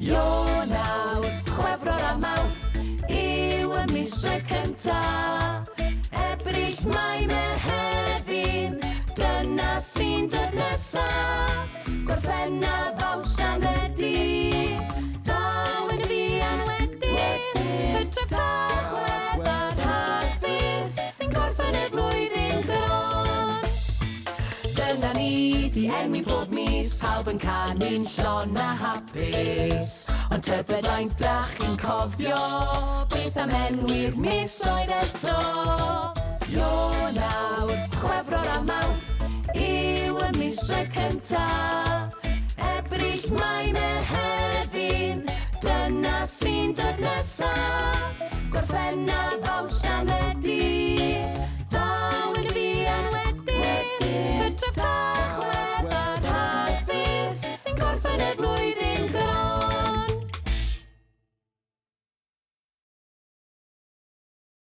Ionawr, Chwefror a Mawrth yw y misoedd cynta. Ebrill, Mai, Mehefin, dyna sy'n dod nesa. Gorffennaf, Awst a Medi, ddaw yn fuan wedyn. Hydref, Tachwedd a Rhagfyr, sy'n gorffen y flwyddyn gron. Dyna ni di enwi bob mis, pawb yn canu'n llon a hapus. Ond tybed faint a'ch chi'n cofio beth am enwi'r misoedd eto. Ionawr, Chwefror a Mawrth yw y misoedd cynta. Ebrill, Mai, Mehefin, dyna sy'n dod nesa. Gorffennaf, Awst a Medi.